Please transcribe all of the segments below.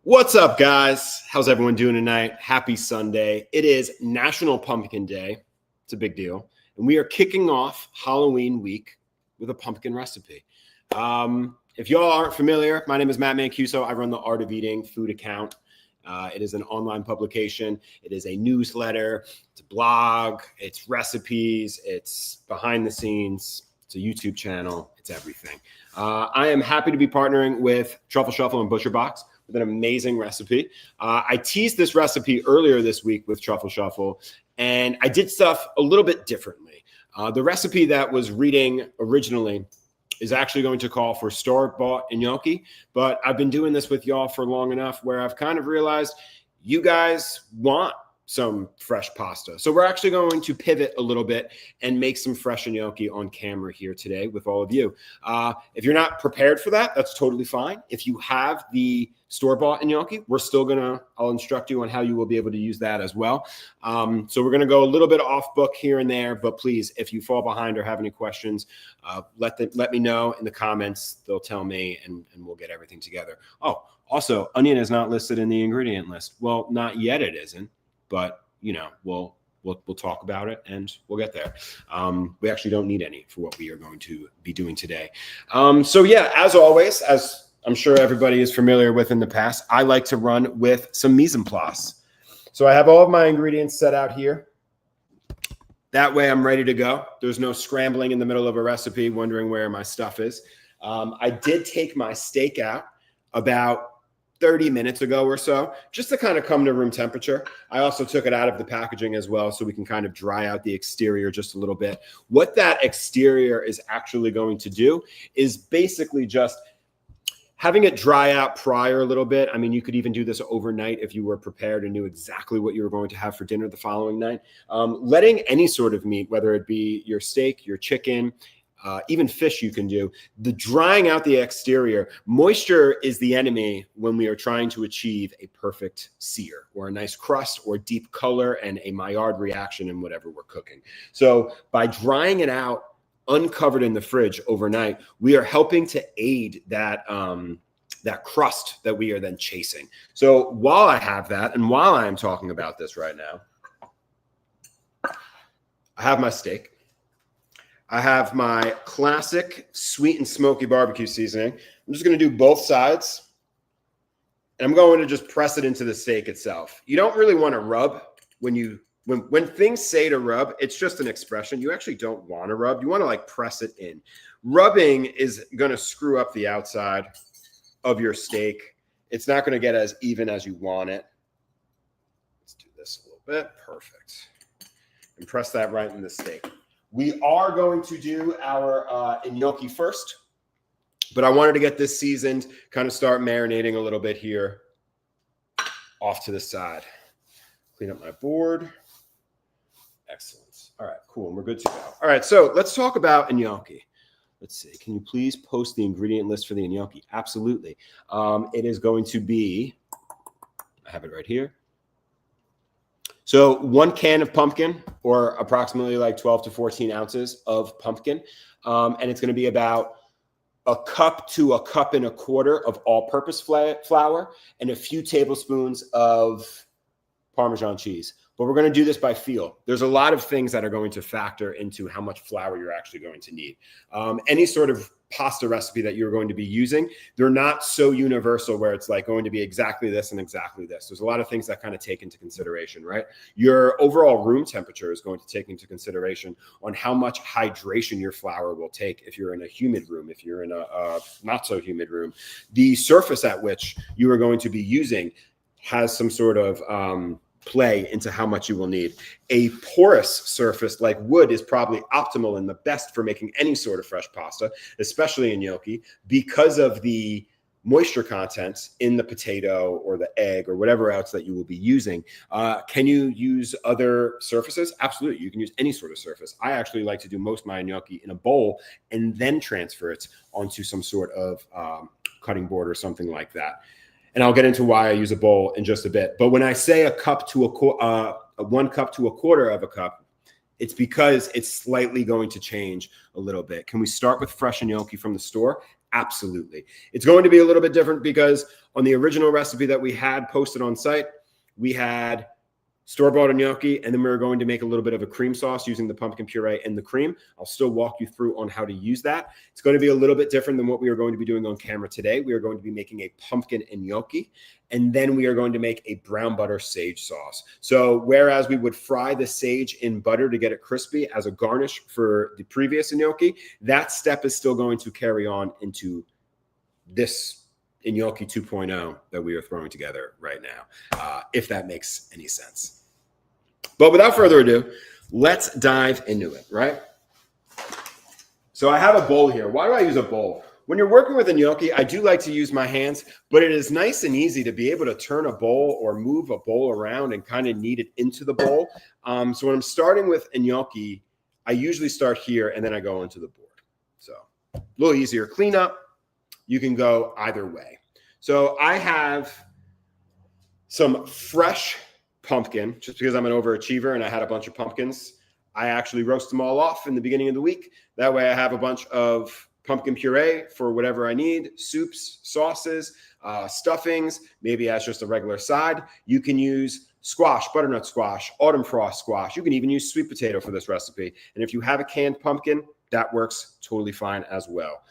What's up, guys? How's everyone doing tonight? Happy Sunday. It is National Pumpkin Day. It's a big deal. And we are kicking off Halloween week with a pumpkin recipe. If y'all aren't familiar, my name is Matt Mancuso. I run the Art of Eating food account. It is an online publication. It is a newsletter. It's a blog. It's recipes. It's behind the scenes. It's a YouTube channel. It's everything. I am happy to be partnering with Truffle Shuffle and ButcherBox with an amazing recipe. I teased this recipe earlier this week with Truffle Shuffle, and I did stuff a little bit differently. The recipe that was reading originally is actually going to call for store-bought gnocchi, but I've been doing this with y'all for long enough where I've kind of realized you guys want some fresh pasta. So we're actually going to pivot a little bit and make some fresh gnocchi on camera here today with all of you. If you're not prepared for that, that's totally fine. If you have the store-bought gnocchi, I'll instruct you on how you will be able to use that as well. So we're gonna go a little bit off book here and there, but please, if you fall behind or have any questions, let me know in the comments. They'll tell me and we'll get everything together. Oh, also, onion is not listed in the ingredient list. Well, not yet it isn't. But, you know, we'll talk about it and we'll get there. We actually don't need any for what we are going to be doing today. So yeah, as always, as I'm sure everybody is familiar with in the past, I like to run with some mise en place. So I have all of my ingredients set out here. That way I'm ready to go. There's no scrambling in the middle of a recipe, wondering where my stuff is. I did take my steak out about 30 minutes ago or so, just to kind of come to room temperature. I also took it out of the packaging as well so we can kind of dry out the exterior just a little bit. What that exterior is actually going to do is basically just having it dry out prior a little bit. I mean, you could even do this overnight if you were prepared and knew exactly what you were going to have for dinner the following night. Letting any sort of meat, whether it be your steak, your chicken, even fish you can do, the drying out the exterior. Moisture is the enemy when we are trying to achieve a perfect sear or a nice crust or deep color and a Maillard reaction in whatever we're cooking. So by drying it out uncovered in the fridge overnight, we are helping to aid that that crust that we are then chasing. So while I have that, and while I'm talking about this right now, I have my steak. I have my classic sweet and smoky barbecue seasoning. I'm just going to do both sides, and I'm going to just press it into the steak itself. You don't really want to rub when things say to rub. It's just an expression. You actually don't want to rub. You want to like press it in. Rubbing is going to screw up the outside of your steak. It's not going to get as even as you want it. Let's do this a little bit. Perfect. And press that right in the steak. We are going to do our gnocchi first, but I wanted to get this seasoned, kind of start marinating a little bit here off to the side. Clean up my board. Excellent. All right, cool. And we're good to go. All right, so let's talk about gnocchi. Let's see. Can you please post the ingredient list for the gnocchi? Absolutely. It is going to be, I have it right here. So 1 can of pumpkin, or approximately like 12 to 14 ounces of pumpkin. And it's going to be about a cup to a cup and a quarter of all-purpose flour and a few tablespoons of Parmesan cheese. But we're going to do this by feel. There's a lot of things that are going to factor into how much flour you're actually going to need. Any sort of pasta recipe that you're going to be using, they're not so universal where it's like going to be exactly this and exactly this. There's a lot of things that kind of take into consideration, right? Your overall room temperature is going to take into consideration on how much hydration your flour will take if you're in a humid room, if you're in a not so humid room. The surface at which you are going to be using has some sort of play into how much you will need. A porous surface like wood is probably optimal and the best for making any sort of fresh pasta, especially in gnocchi, because of the moisture content in the potato or the egg or whatever else that you will be using. Can you use other surfaces? Absolutely. You can use any sort of surface. I actually like to do most of my gnocchi in a bowl and then transfer it onto some sort of cutting board or something like that. And I'll get into why I use a bowl in just a bit. But when I say a cup to 1 cup to a quarter of a cup, it's because it's slightly going to change a little bit. Can we start with fresh gnocchi from the store? Absolutely. It's going to be a little bit different because on the original recipe that we had posted on site, we had store-bought gnocchi, and then we were going to make a little bit of a cream sauce using the pumpkin puree and the cream. I'll still walk you through on how to use that. It's going to be a little bit different than what we are going to be doing on camera today. We are going to be making a pumpkin gnocchi, and then we are going to make a brown butter sage sauce. So whereas we would fry the sage in butter to get it crispy as a garnish for the previous gnocchi, that step is still going to carry on into this gnocchi 2.0 that we are throwing together right now, if that makes any sense. But without further ado, let's dive into it, right? So I have a bowl here. Why do I use a bowl? When you're working with a gnocchi, I do like to use my hands, but it is nice and easy to be able to turn a bowl or move a bowl around and kind of knead it into the bowl. So when I'm starting with a gnocchi, I usually start here and then I go onto the board. So a little easier cleanup. You can go either way. So I have some fresh pumpkin, just because I'm an overachiever and I had a bunch of pumpkins. I actually roast them all off in the beginning of the week. That way I have a bunch of pumpkin puree for whatever I need, soups, sauces, stuffings, maybe as just a regular side. You can use squash, butternut squash, autumn frost squash. You can even use sweet potato for this recipe. And if you have a canned pumpkin, that works totally fine as well.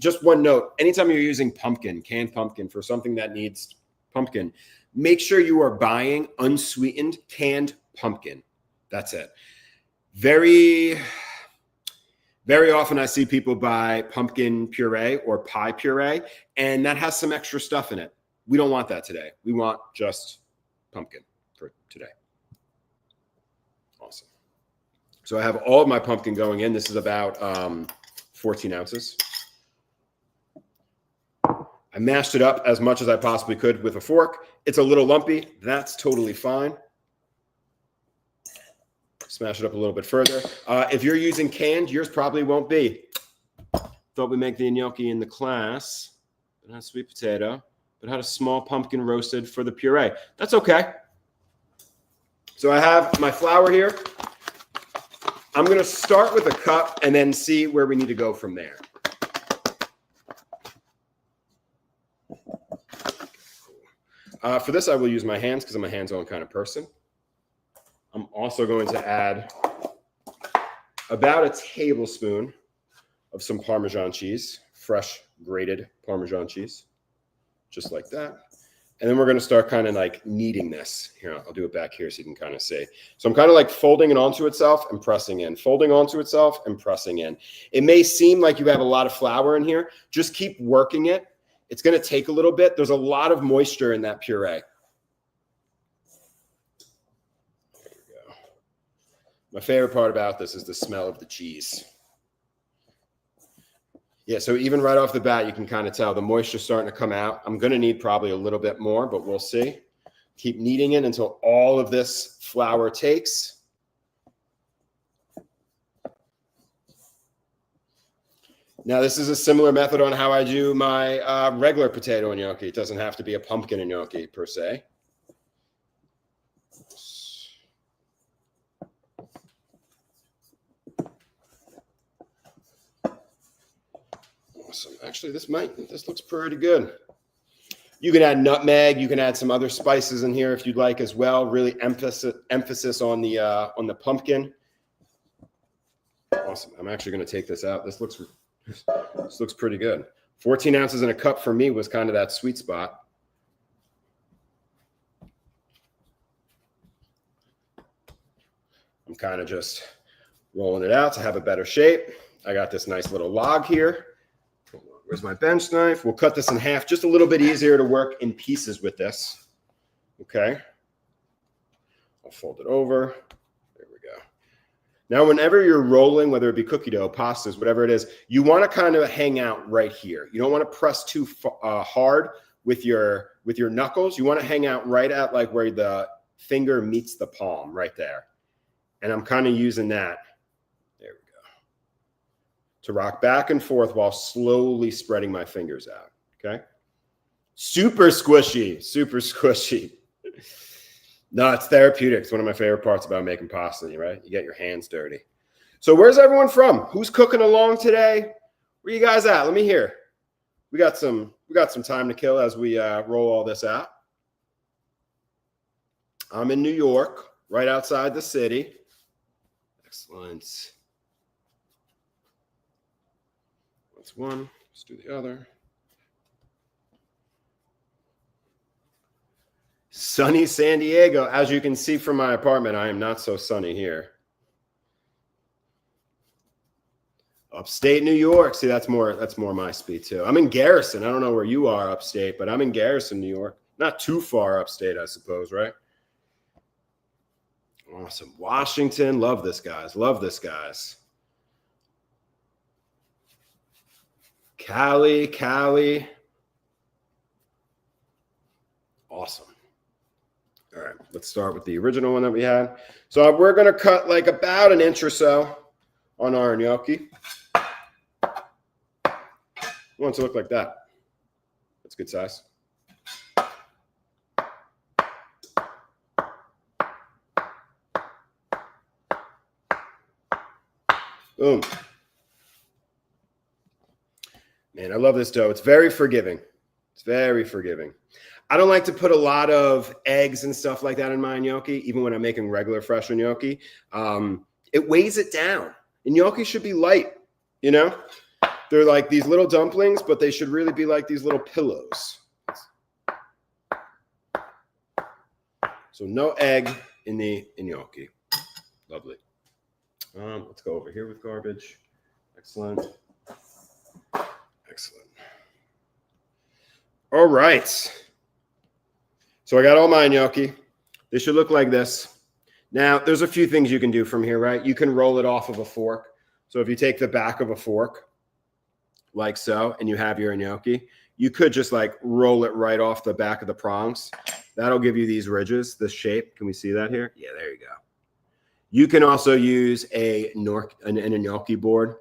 Just one note, anytime you're using pumpkin, canned pumpkin for something that needs pumpkin, make sure you are buying unsweetened canned pumpkin. That's it. Very, very often I see people buy pumpkin puree or pie puree, and that has some extra stuff in it. We don't want that today. We want just pumpkin for today. Awesome. So I have all of my pumpkin going in. This is about 14 ounces. I mashed it up as much as I possibly could with a fork. It's a little lumpy. That's totally fine. Smash it up a little bit further. If you're using canned, yours probably won't be. Thought we'd make the gnocchi in the class, but not sweet potato, but had a small pumpkin roasted for the puree. That's okay. So I have my flour here. I'm going to start with a cup and then see where we need to go from there. For this, I will use my hands because I'm a hands-on kind of person. I'm also going to add about a tablespoon of some Parmesan cheese, fresh grated Parmesan cheese, just like that. And then we're going to start kind of like kneading this. Here, I'll do it back here so you can kind of see. So I'm kind of like folding it onto itself and pressing in, folding onto itself and pressing in. It may seem like you have a lot of flour in here. Just keep working it. It's going to take a little bit. There's a lot of moisture in that puree. There we go. My favorite part about this is the smell of the cheese. Yeah, so even right off the bat, you can kind of tell the moisture starting to come out. I'm going to need probably a little bit more, but we'll see. Keep kneading it until all of this flour takes. Now, this is a similar method on how I do my regular potato gnocchi. It doesn't have to be a pumpkin gnocchi per se. Awesome. Actually, this looks pretty good. You can add nutmeg. You can add some other spices in here if you'd like as well. Really emphasis on the pumpkin. Awesome. I'm actually going to take this out. This looks pretty good. 14 ounces in a cup for me was kind of that sweet spot. I'm kind of just rolling it out to have a better shape. I got this nice little log here. Where's my bench knife? We'll cut this in half, just a little bit easier to work in pieces with this. Okay. I'll fold it over. There we go. Now, whenever you're rolling, whether it be cookie dough, pastas, whatever it is, you want to kind of hang out right here. You don't want to press too hard with your knuckles. You want to hang out right at like where the finger meets the palm, right there. And I'm kind of using that. There we go. To rock back and forth while slowly spreading my fingers out. Okay. Super squishy, super squishy. No, it's therapeutic. It's one of my favorite parts about making pasta, right? You get your hands dirty. So where's everyone from? Who's cooking along today? Where you guys at? Let me hear. We got some time to kill as we roll all this out. I'm in New York, right outside the city. Excellent. That's one. Let's do the other. Sunny San Diego. As you can see from my apartment, I am not so sunny here. Upstate New York. See, that's more my speed too. I'm in Garrison. I don't know where you are upstate, but I'm in Garrison, New York. Not too far upstate, I suppose, right? Awesome. Washington. Love this, guys. Love this, guys. Cali. Awesome. All right, let's start with the original one that we had. So we're going to cut like about an inch or so on our gnocchi. I want it to look like that. That's good size. Boom. Man, I love this dough. It's very forgiving. It's very forgiving. I don't like to put a lot of eggs and stuff like that in my gnocchi, even when I'm making regular fresh gnocchi. It weighs it down. And gnocchi should be light, you know? They're like these little dumplings, but they should really be like these little pillows. So no egg in the gnocchi. Lovely. Let's go over here with garbage. Excellent. Excellent. All right. So I got all my gnocchi. They should look like this. Now, there's a few things you can do from here, right? You can roll it off of a fork. So if you take the back of a fork, like so, and you have your gnocchi, you could just like roll it right off the back of the prongs. That'll give you these ridges, this shape. Can we see that here? Yeah, there you go. You can also use a gnocchi board.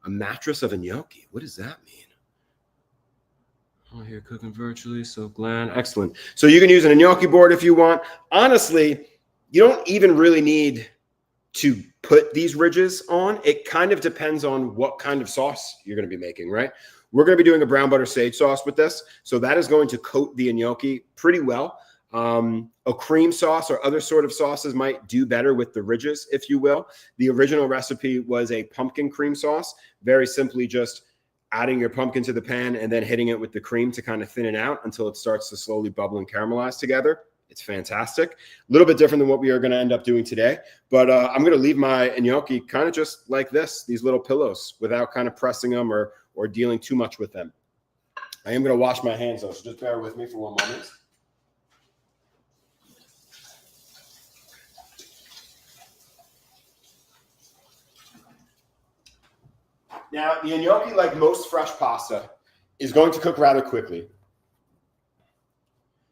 A mattress of a gnocchi. What does that mean? Oh, here cooking virtually, so glad. Excellent. So you can use an gnocchi board if you want. Honestly, you don't even really need to put these ridges on. It kind of depends on what kind of sauce you're going to be making, right? We're going to be doing a brown butter sage sauce with this. So that is going to coat the gnocchi pretty well. A cream sauce or other sort of sauces might do better with the ridges, if you will. The original recipe was a pumpkin cream sauce, very simply just adding your pumpkin to the pan and then hitting it with the cream to kind of thin it out until it starts to slowly bubble and caramelize together. It's fantastic. A little bit different than what we are going to end up doing today, but I'm going to leave my gnocchi kind of just like this, these little pillows, without kind of pressing them or dealing too much with them. I am going to wash my hands though, so just bear with me for one moment. Now, the gnocchi, like most fresh pasta, is going to cook rather quickly.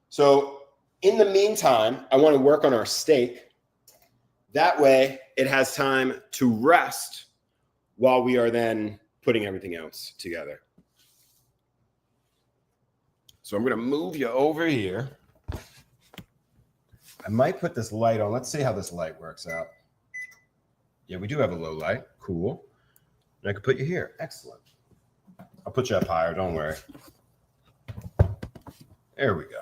So in the meantime, I want to work on our steak. That way, it has time to rest while we are then putting everything else together. So I'm going to move you over here. I might put this light on. Let's see how this light works out. Yeah, we do have a low light. Cool. And I can put you here. Excellent. I'll put you up higher. Don't worry. There we go.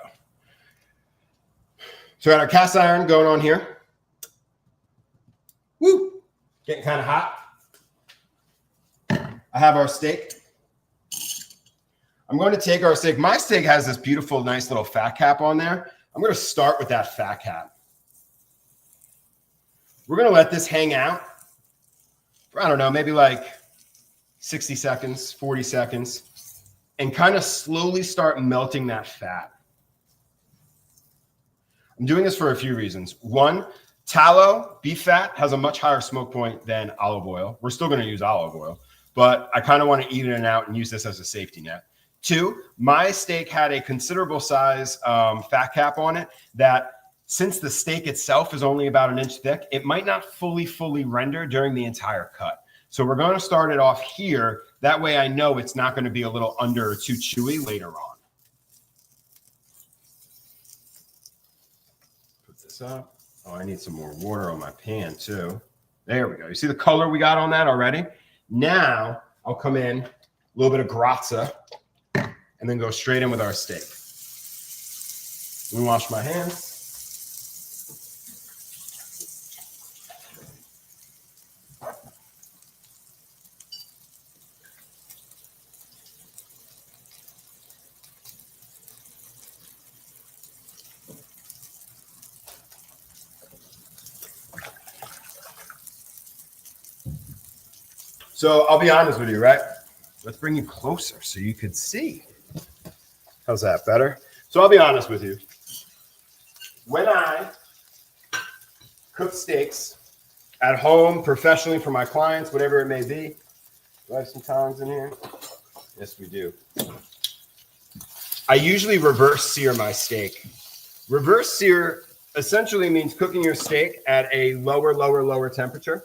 So we got our cast iron going on here. Woo! Getting kind of hot. I have our steak. I'm going to take our steak. My steak has this beautiful, nice little fat cap on there. I'm going to start with that fat cap. We're going to let this hang out for, I don't know, maybe like 60 seconds, 40 seconds, and kind of slowly start melting that fat. I'm doing this for a few reasons. One, tallow, beef fat, has a much higher smoke point than olive oil. We're still going to use olive oil, but I kind of want to even it out and use this as a safety net. Two, my steak had a considerable size fat cap on it that, since the steak itself is only about 1 inch thick, it might not fully render during the entire cut. So we're going to start it off here. That way I know it's not going to be a little under or too chewy later on. Put this up. Oh, I need some more water on my pan too. There we go. You see the color we got on that already? Now I'll come in, a little bit of grazza, and then go straight in with our steak. Let me wash my hands. So I'll be honest with you, right? Let's bring you closer so you could see. How's that better? So I'll be honest with you. When I cook steaks at home, professionally for my clients, whatever it may be, do I have some tongs in here? Yes, we do. I usually reverse sear my steak. Reverse sear essentially means cooking your steak at a lower temperature,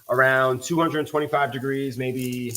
around 225 degrees, maybe.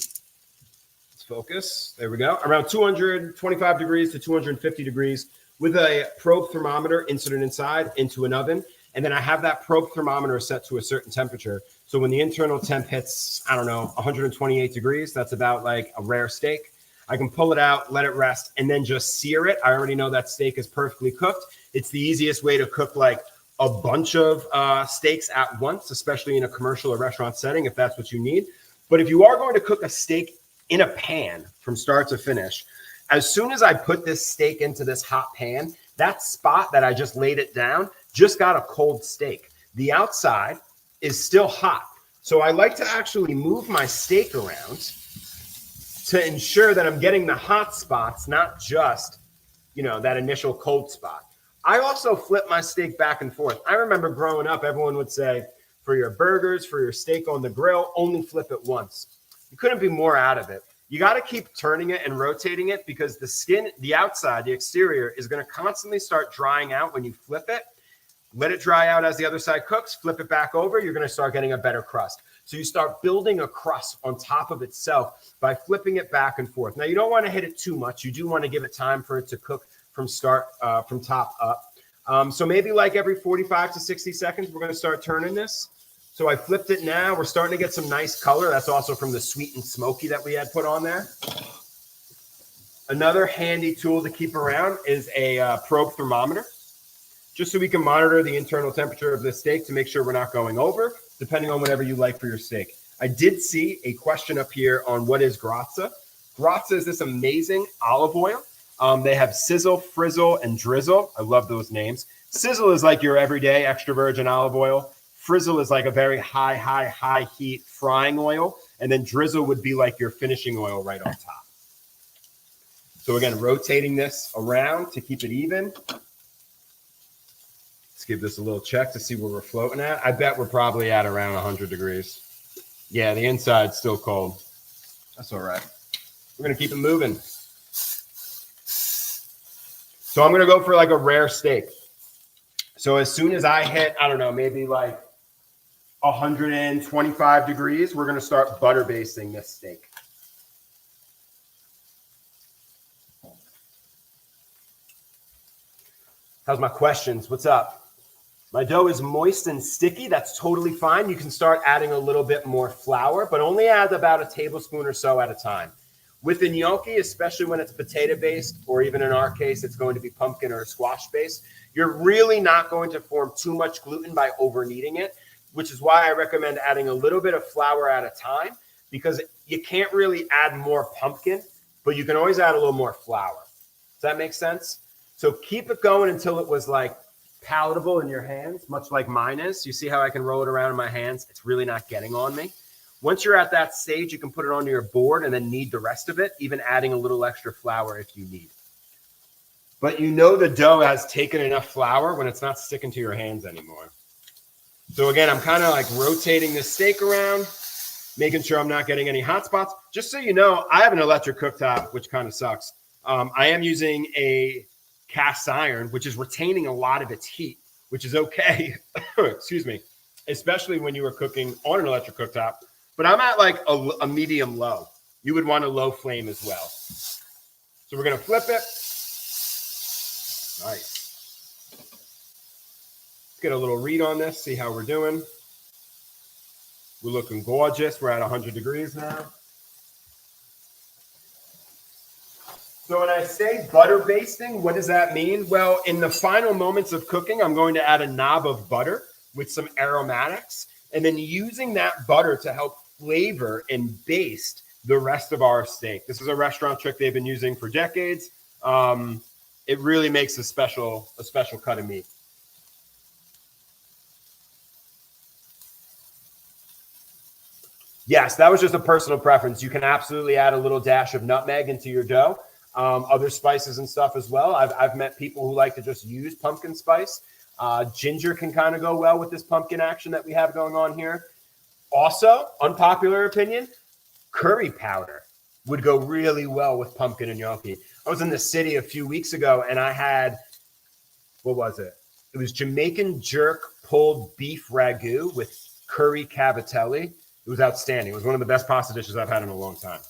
Let's focus. There we go. Around 225 degrees to 250 degrees with a probe thermometer inserted inside into an oven. And then I have that probe thermometer set to a certain temperature. So when the internal temp hits, I don't know, 128 degrees, that's about like a rare steak. I can pull it out, let it rest, and then just sear it. I already know that steak is perfectly cooked. It's the easiest way to cook like a bunch of steaks at once, especially in a commercial or restaurant setting, if that's what you need. But if you are going to cook a steak in a pan from start to finish, as soon as I put this steak into this hot pan, that spot that I just laid it down just got a cold steak. The outside is still hot. So I like to actually move my steak around to ensure that I'm getting the hot spots, not just, that initial cold spot. I also flip my steak back and forth. I remember growing up, everyone would say, for your burgers, for your steak on the grill, only flip it once. You couldn't be more out of it. You got to keep turning it and rotating it because the skin, the outside, the exterior is going to constantly start drying out when you flip it. Let it dry out as the other side cooks, flip it back over, you're going to start getting a better crust. So you start building a crust on top of itself by flipping it back and forth. Now, you don't want to hit it too much. You do want to give it time for it to cook from top up. So maybe like every 45 to 60 seconds, we're going to start turning this. So I flipped it now. We're starting to get some nice color. That's also from the sweet and smoky that we had put on there. Another handy tool to keep around is a probe thermometer, just so we can monitor the internal temperature of the steak to make sure we're not going over, depending on whatever you like for your steak. I did see a question up here on what is grated. Grated is this amazing olive oil. They have sizzle, frizzle, and drizzle. I love those names. Sizzle is like your everyday extra virgin olive oil. Frizzle is like a very high heat frying oil. And then drizzle would be like your finishing oil right on top. So again, rotating this around to keep it even. Let's give this a little check to see where we're floating at. I bet we're probably at around 100 degrees. Yeah, the inside's still cold. That's all right. We're going to keep it moving. So I'm going to go for like a rare steak. So as soon as I hit, I don't know, maybe like 125 degrees, we're going to start butter basting this steak. How's my questions? What's up? My dough is moist and sticky. That's totally fine. You can start adding a little bit more flour, but only add about a tablespoon or so at a time. With the gnocchi, especially when it's potato-based, or even in our case, it's going to be pumpkin or squash-based, you're really not going to form too much gluten by over-kneading it, which is why I recommend adding a little bit of flour at a time, because you can't really add more pumpkin, but you can always add a little more flour. Does that make sense? So keep it going until it was like palatable in your hands, much like mine is. You see how I can roll it around in my hands? It's really not getting on me. Once you're at that stage, you can put it onto your board and then knead the rest of it, even adding a little extra flour if you need. But you know the dough has taken enough flour when it's not sticking to your hands anymore. So again, I'm kind of like rotating this steak around, making sure I'm not getting any hot spots. Just so you know, I have an electric cooktop, which kind of sucks. I am using a cast iron, which is retaining a lot of its heat, which is okay. Excuse me, especially when you are cooking on an electric cooktop. But I'm at like a medium low. You would want a low flame as well. So we're going to flip it. Nice. Let's get a little read on this, see how we're doing. We're looking gorgeous. We're at 100 degrees now. So when I say butter basting, what does that mean? Well, in the final moments of cooking, I'm going to add a knob of butter with some aromatics, and then using that butter to help flavor and baste the rest of our steak. This is a restaurant trick they've been using for decades. It really makes a special cut of meat. Yes, that was just a personal preference. You can absolutely add a little dash of nutmeg into your dough. Other spices and stuff as well. I've met people who like to just use pumpkin spice. Ginger can kind of go well with this pumpkin action that we have going on here. Also, unpopular opinion, curry powder would go really well with pumpkin and gnocchi. I was in the city a few weeks ago and I had, what was it? It was Jamaican jerk pulled beef ragu with curry cavatelli. It was outstanding. It was one of the best pasta dishes I've had in a long time.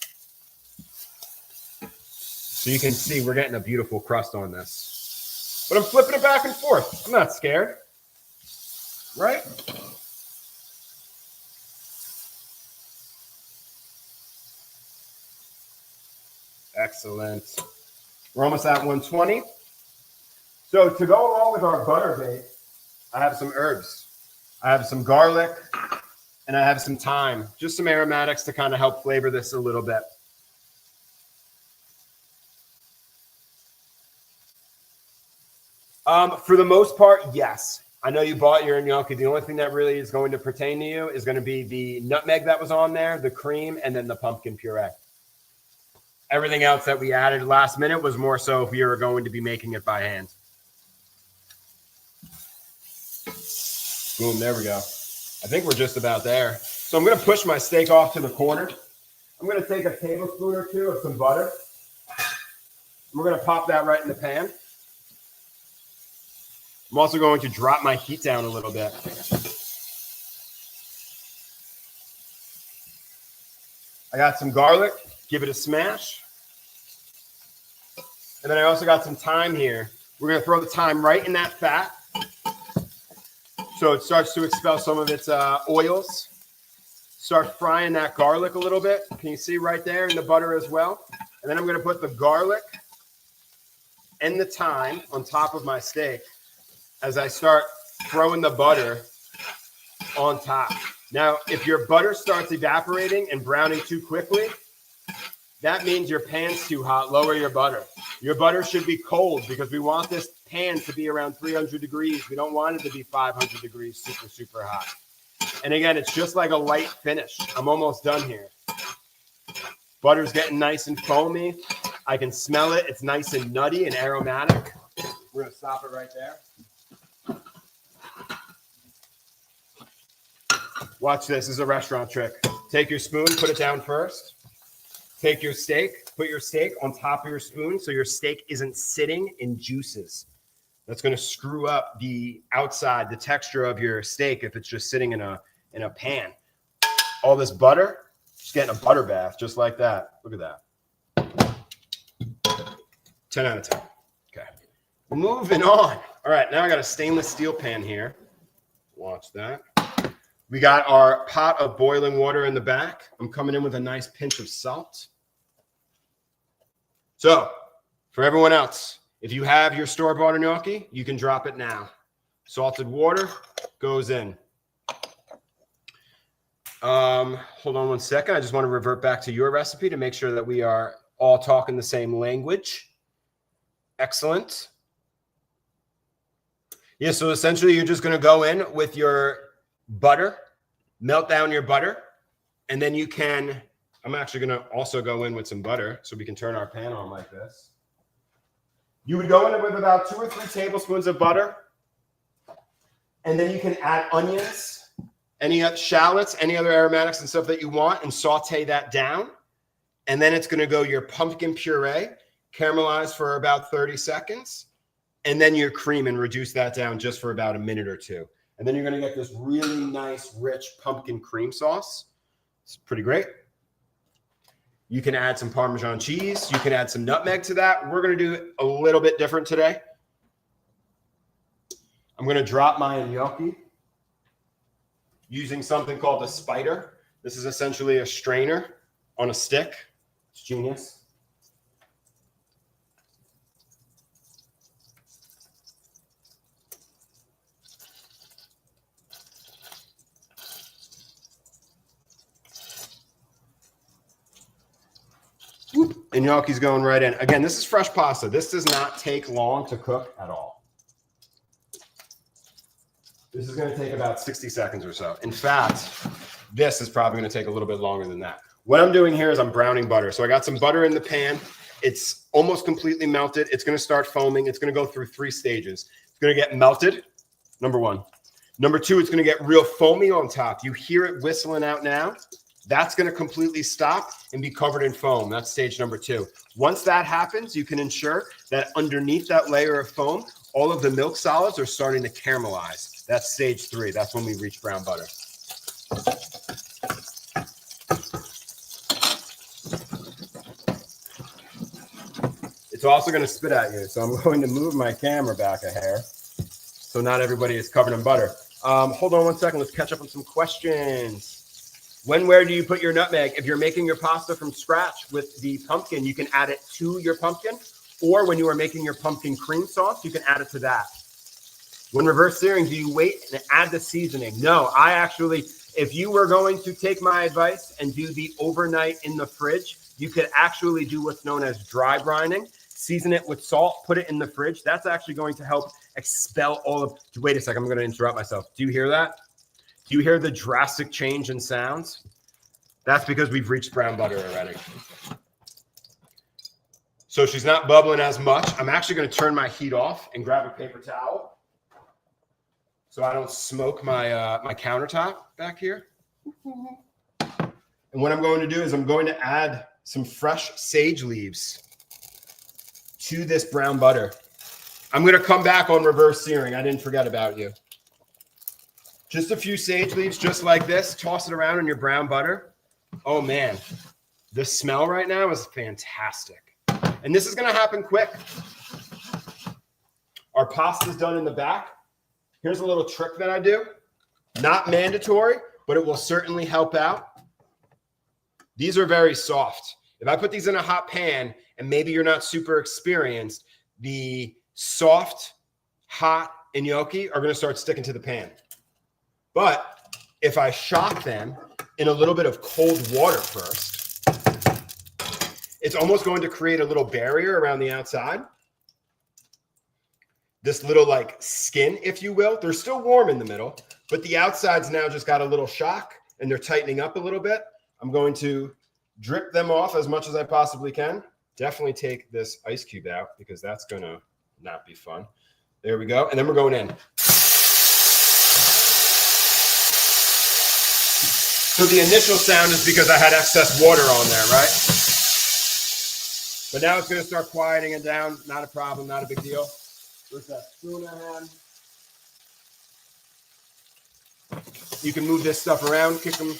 So you can see we're getting a beautiful crust on this. But I'm flipping it back and forth. I'm not scared. Right? Excellent. We're almost at 120. So to go along with our butter base, I have some herbs. I have some garlic and I have some thyme. Just some aromatics to kind of help flavor this a little bit. For the most part, yes. I know you bought your gnocchi. The only thing that really is going to pertain to you is going to be the nutmeg that was on there, the cream, and then the pumpkin puree. Everything else that we added last minute was more so if we were going to be making it by hand. Boom, there we go. I think we're just about there. So I'm going to push my steak off to the corner. I'm going to take a tablespoon or two of some butter. We're going to pop that right in the pan. I'm also going to drop my heat down a little bit. I got some garlic. Give it a smash. And then I also got some thyme here. We're going to throw the thyme right in that fat, so it starts to expel some of its oils. Start frying that garlic a little bit. Can you see right there in the butter as well? And then I'm going to put the garlic and the thyme on top of my steak as I start throwing the butter on top. Now, if your butter starts evaporating and browning too quickly, that means your pan's too hot. Lower your butter. Your butter should be cold because we want this pan to be around 300 degrees. We don't want it to be 500 degrees, super, super hot. And again, it's just like a light finish. I'm almost done here. Butter's getting nice and foamy. I can smell it. It's nice and nutty and aromatic. We're going to stop it right there. Watch this. This is a restaurant trick. Take your spoon, put it down first. Take your steak, put your steak on top of your spoon so your steak isn't sitting in juices. That's going to screw up the outside, the texture of your steak if it's just sitting in a pan. All this butter, just getting a butter bath just like that. Look at that. 10 out of 10. Okay. Moving on. All right, now I got a stainless steel pan here. Watch that. We got our pot of boiling water in the back. I'm coming in with a nice pinch of salt. So, for everyone else, if you have your store-bought gnocchi, you can drop it now. Salted water goes in. Hold on one second. I just want to revert back to your recipe to make sure that we are all talking the same language. Excellent. Yeah, so essentially you're just going to go in with your butter, melt down your butter, and then you can, I'm actually going to also go in with some butter so we can turn our pan on like this. You would go in with about 2 or 3 tablespoons of butter, and then you can add onions, any shallots, any other aromatics and stuff that you want, and saute that down. And then it's going to go your pumpkin puree, caramelized for about 30 seconds, and then your cream, and reduce that down just for about a minute or 2. And then you're going to get this really nice, rich pumpkin cream sauce. It's pretty great. You can add some Parmesan cheese. You can add some nutmeg to that. We're going to do it a little bit different today. I'm going to drop my gnocchi using something called a spider. This is essentially a strainer on a stick. It's genius. And gnocchi's going right in. Again, this is fresh pasta. This does not take long to cook at all. This is going to take about 60 seconds or so. In fact, this is probably going to take a little bit longer than that. What I'm doing here is I'm browning butter. So I got some butter in the pan. It's almost completely melted. It's going to start foaming. It's going to go through 3 stages. It's going to get melted, number 1. Number 2, it's going to get real foamy on top. You hear it whistling out now. That's going to completely stop and be covered in foam. That's stage number 2. Once that happens, you can ensure that underneath that layer of foam, all of the milk solids are starting to caramelize. That's stage 3. That's when we reach brown butter. It's also going to spit at you. So I'm going to move my camera back a hair so not everybody is covered in butter. Hold on one second. Let's catch up on some questions. Where do you put your nutmeg? If you're making your pasta from scratch with the pumpkin, you can add it to your pumpkin. Or when you are making your pumpkin cream sauce, you can add it to that. When reverse searing, do you wait and add the seasoning? No, I actually, if you were going to take my advice and do the overnight in the fridge, you could actually do what's known as dry brining. Season it with salt, put it in the fridge. That's actually going to help expel all of, wait a second, I'm going to interrupt myself. Do you hear that? Do you hear the drastic change in sounds? That's because we've reached brown butter already. So she's not bubbling as much. I'm actually going to turn my heat off and grab a paper towel. so I don't smoke my my countertop back here. And what I'm going to do is I'm going to add some fresh sage leaves to this brown butter. I'm going to come back on reverse searing. I didn't forget about you. Just a few sage leaves just like this. Toss it around in your brown butter. Oh, man. The smell right now is fantastic. And this is going to happen quick. Our pasta's done in the back. Here's a little trick that I do. Not mandatory, but it will certainly help out. These are very soft. If I put these in a hot pan and maybe you're not super experienced, the soft, hot gnocchi are going to start sticking to the pan. But if I shock them in a little bit of cold water first, it's almost going to create a little barrier around the outside. This little like skin, if you will. They're still warm in the middle, but the outside's now just got a little shock and they're tightening up a little bit. I'm going to drip them off as much as I possibly can. Definitely take this ice cube out because that's going to not be fun. There we go. And then we're going in. So the initial sound is because I had excess water on there, right? But now it's going to start quieting it down. Not a problem, not a big deal. Where's that spoon I had? You can move this stuff around, kick them.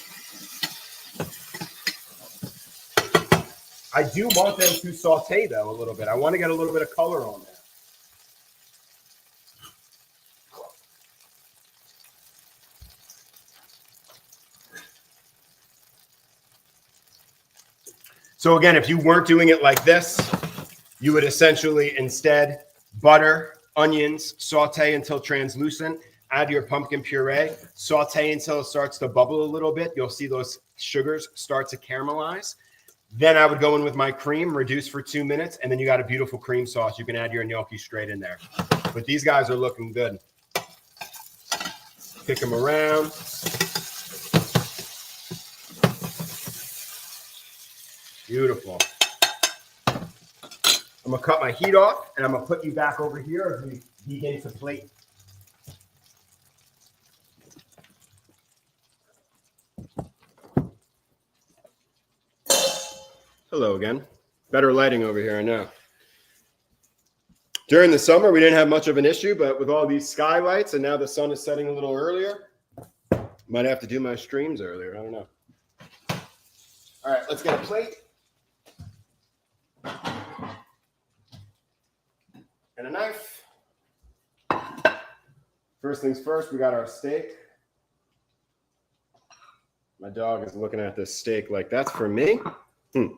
I do want them to saute, though, a little bit. I want to get a little bit of color on there. So again, if you weren't doing it like this, you would essentially instead butter, onions, saute until translucent, add your pumpkin puree, saute until it starts to bubble a little bit. You'll see those sugars start to caramelize. Then I would go in with my cream, reduce for 2 minutes, and then you got a beautiful cream sauce. You can add your gnocchi straight in there. But these guys are looking good. Kick them around. Beautiful. I'm going to cut my heat off, and I'm going to put you back over here as we begin to plate. Hello again. Better lighting over here, I know. During the summer, we didn't have much of an issue, but with all these skylights and now the sun is setting a little earlier, might have to do my streams earlier. I don't know. All right, let's get a plate. And a knife. First things first, we got our steak. My dog is looking at this steak like, that's for me? Boop.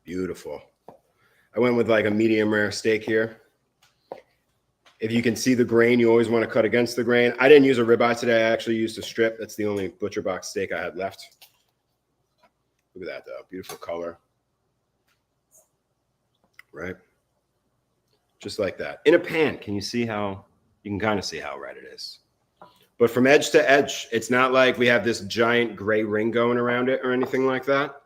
Beautiful. I went with like a medium rare steak here. If you can see the grain, you always want to cut against the grain. I didn't use a ribeye today. I actually used a strip. That's the only ButcherBox steak I had left. Look at that, though. Beautiful color. Right? Just like that. In a pan, can you see how, you can kind of see how red it is. But from edge to edge, it's not like we have this giant gray ring going around it or anything like that.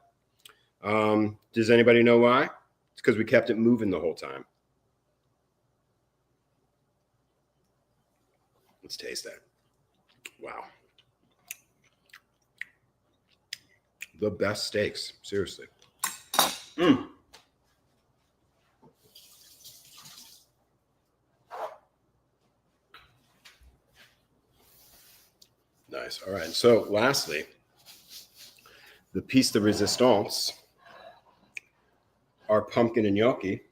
Does anybody know why? It's because we kept it moving the whole time. Let's taste that. Wow. The best steaks, seriously. Nice. All right. So lastly, the piece de resistance, our pumpkin gnocchi.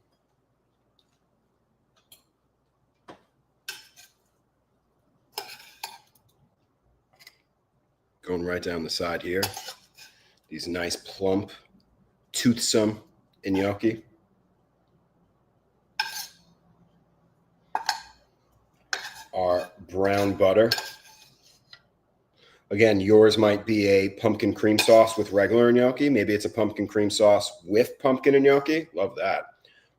Going right down the side here. These nice, plump, toothsome gnocchi. Our brown butter. Again, yours might be a pumpkin cream sauce with regular gnocchi. Maybe it's a pumpkin cream sauce with pumpkin gnocchi. Love that.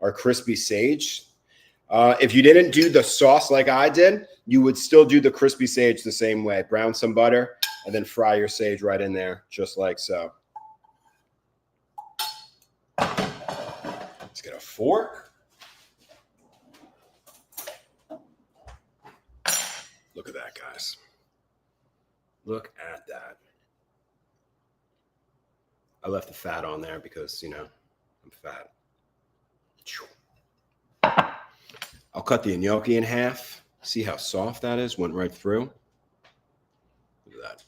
Our crispy sage. If you didn't do the sauce like I did, you would still do the crispy sage the same way. Brown some butter and then fry your sage right in there, just like so. Let's get a fork. Look at that, guys. Look at that. I left the fat on there because, you know, I'm fat. I'll cut the gnocchi in half. See how soft that is? Went right through. Look at that.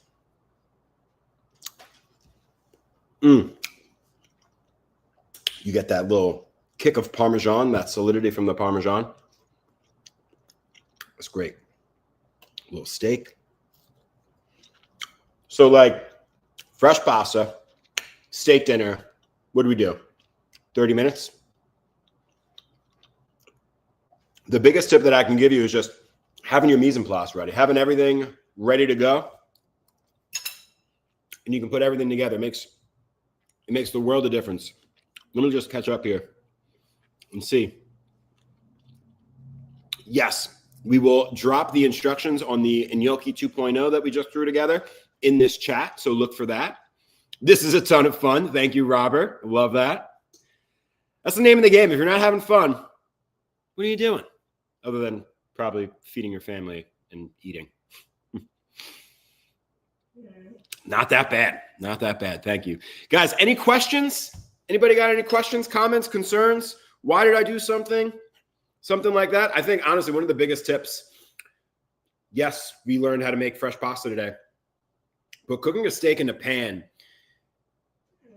You get that little kick of Parmesan, that solidity from the Parmesan. That's great. A little steak. So like fresh pasta, steak dinner. What do we do? 30 minutes? The biggest tip that I can give you is just having your mise en place ready, having everything ready to go. And you can put everything together. It makes the world of difference. Let me just catch up here and see. Yes, we will drop the instructions on the gnocchi 2.0 that we just threw together in this chat. So look for that. This is a ton of fun. Thank you, Robert. Love that. That's the name of the game. If you're not having fun, what are you doing? Other than probably feeding your family and eating. Not that bad. Not that bad. Thank you. Guys, any questions? Anybody got any questions, comments, concerns? Why did I do something? Something like that? I think, honestly, one of the biggest tips, yes, we learned how to make fresh pasta today. But cooking a steak in a pan,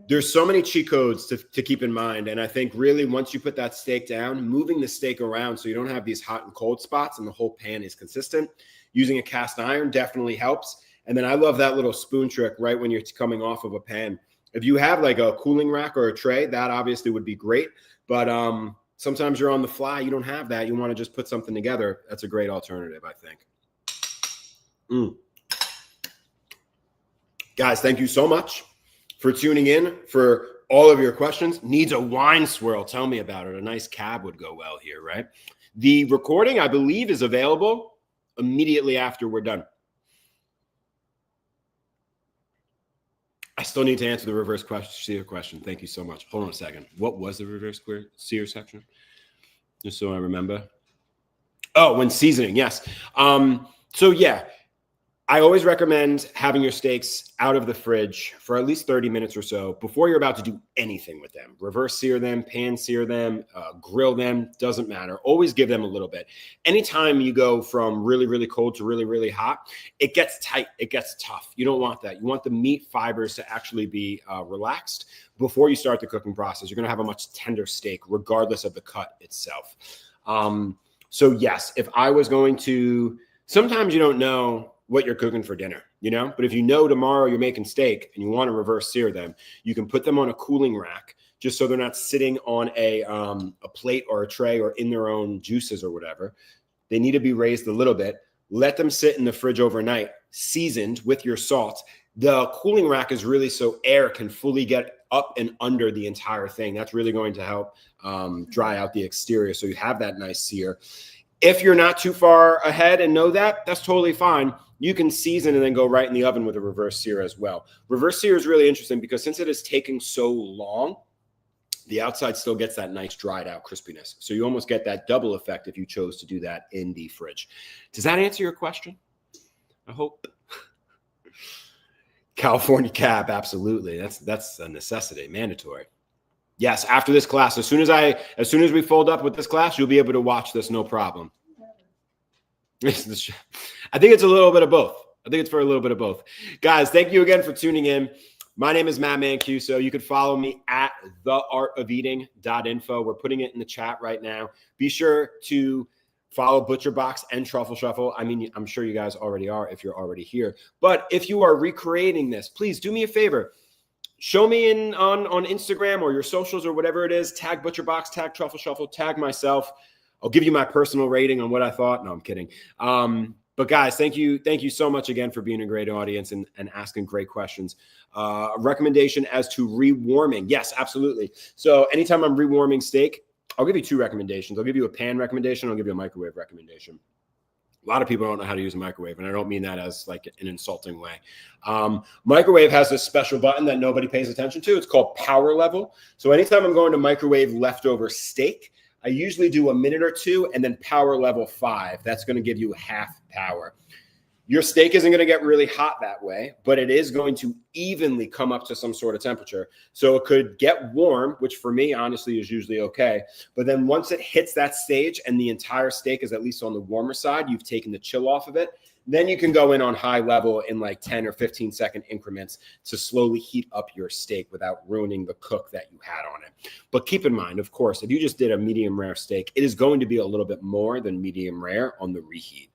there's so many cheat codes to keep in mind. And I think really once you put that steak down, moving the steak around so you don't have these hot and cold spots and the whole pan is consistent. Using a cast iron definitely helps. And then I love that little spoon trick right when you're coming off of a pan. If you have like a cooling rack or a tray, that obviously would be great. But sometimes you're on the fly. You don't have that. You want to just put something together. That's a great alternative, I think. Guys, thank you so much for tuning in, for all of your questions. Needs a wine swirl. Tell me about it. A nice cab would go well here, right? The recording, I believe, is available immediately after we're done. I still need to answer the reverse sear question. Thank you so much. Hold on a second. What was the reverse sear section? Just so I remember. Oh, when seasoning, yes. So yeah, I always recommend having your steaks out of the fridge for at least 30 minutes or so before you're about to do anything with them. Reverse sear them, pan sear them, grill them, doesn't matter. Always give them a little bit. Anytime you go from really, really cold to really, really hot, it gets tight, it gets tough. You don't want that. You want the meat fibers to actually be relaxed before you start the cooking process. You're going to have a much tender steak regardless of the cut itself. So yes, if I was going to, sometimes you don't know what you're cooking for dinner, you know, but if you know tomorrow you're making steak and you want to reverse sear them, you can put them on a cooling rack just so they're not sitting on a plate or a tray or in their own juices or whatever. They need to be raised a little bit. Let them sit in the fridge overnight, seasoned with your salt. The cooling rack is really so air can fully get up and under the entire thing. That's really going to help dry out the exterior so you have that nice sear. If you're not too far ahead and know that, that's totally fine. You can season and then go right in the oven with a reverse sear as well. Reverse sear is really interesting because since it is taking so long, the outside still gets that nice dried out crispiness. So you almost get that double effect if you chose to do that in the fridge. Does that answer your question? I hope. California cab, absolutely. That's a necessity, mandatory. Yes, after this class, as soon as we fold up with this class, you'll be able to watch this, no problem. I think it's a little bit of both. I think it's for a little bit of both. Guys, thank you again for tuning in. My name is Matt Mancuso. You can follow me at theartofeating.info. We're putting it in the chat right now. Be sure to follow ButcherBox and Truffle Shuffle. I mean, I'm sure you guys already are if you're already here. But if you are recreating this, please do me a favor. Show me on Instagram or your socials or whatever it is. Tag ButcherBox, tag Truffle Shuffle, tag myself. I'll give you my personal rating on what I thought. No, I'm kidding. But guys, thank you so much again for being a great audience and asking great questions. A recommendation as to rewarming. Yes, absolutely. So anytime I'm rewarming steak, I'll give you two recommendations. I'll give you a pan recommendation. I'll give you a microwave recommendation. A lot of people don't know how to use a microwave, and I don't mean that as like an insulting way. Microwave has this special button that nobody pays attention to. It's called power level. So anytime I'm going to microwave leftover steak, I usually do a minute or two and then power level 5. That's going to give you half power. Your steak isn't going to get really hot that way, but it is going to evenly come up to some sort of temperature. So it could get warm, which for me, honestly, is usually okay. But then once it hits that stage and the entire steak is at least on the warmer side, you've taken the chill off of it. Then you can go in on high level in like 10 or 15 second increments to slowly heat up your steak without ruining the cook that you had on it. But keep in mind, of course, if you just did a medium rare steak, it is going to be a little bit more than medium rare on the reheat.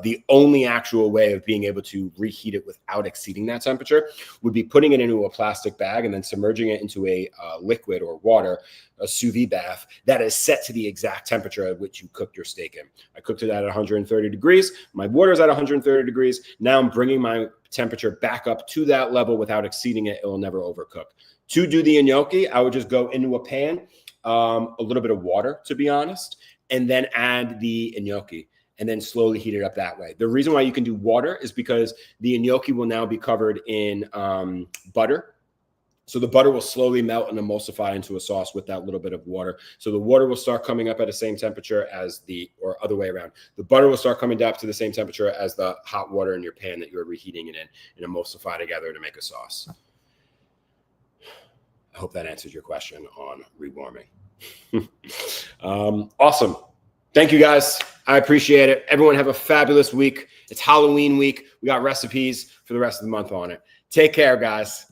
The only actual way of being able to reheat it without exceeding that temperature would be putting it into a plastic bag and then submerging it into a liquid or water, a sous vide bath that is set to the exact temperature at which you cooked your steak in. I cooked it at 130 degrees. My water is at 130 degrees. Now I'm bringing my temperature back up to that level without exceeding it. It will never overcook. To do the gnocchi, I would just go into a pan, a little bit of water, to be honest, and then add the gnocchi and then slowly heat it up that way. The reason why you can do water is because the gnocchi will now be covered in butter. So the butter will slowly melt and emulsify into a sauce with that little bit of water. So the water will start coming up at the same temperature as or other way around. The butter will start coming up to the same temperature as the hot water in your pan that you're reheating it in and emulsify together to make a sauce. I hope that answers your question on rewarming. Awesome. Thank you, guys. I appreciate it. Everyone have a fabulous week. It's Halloween week. We got recipes for the rest of the month on it. Take care, guys.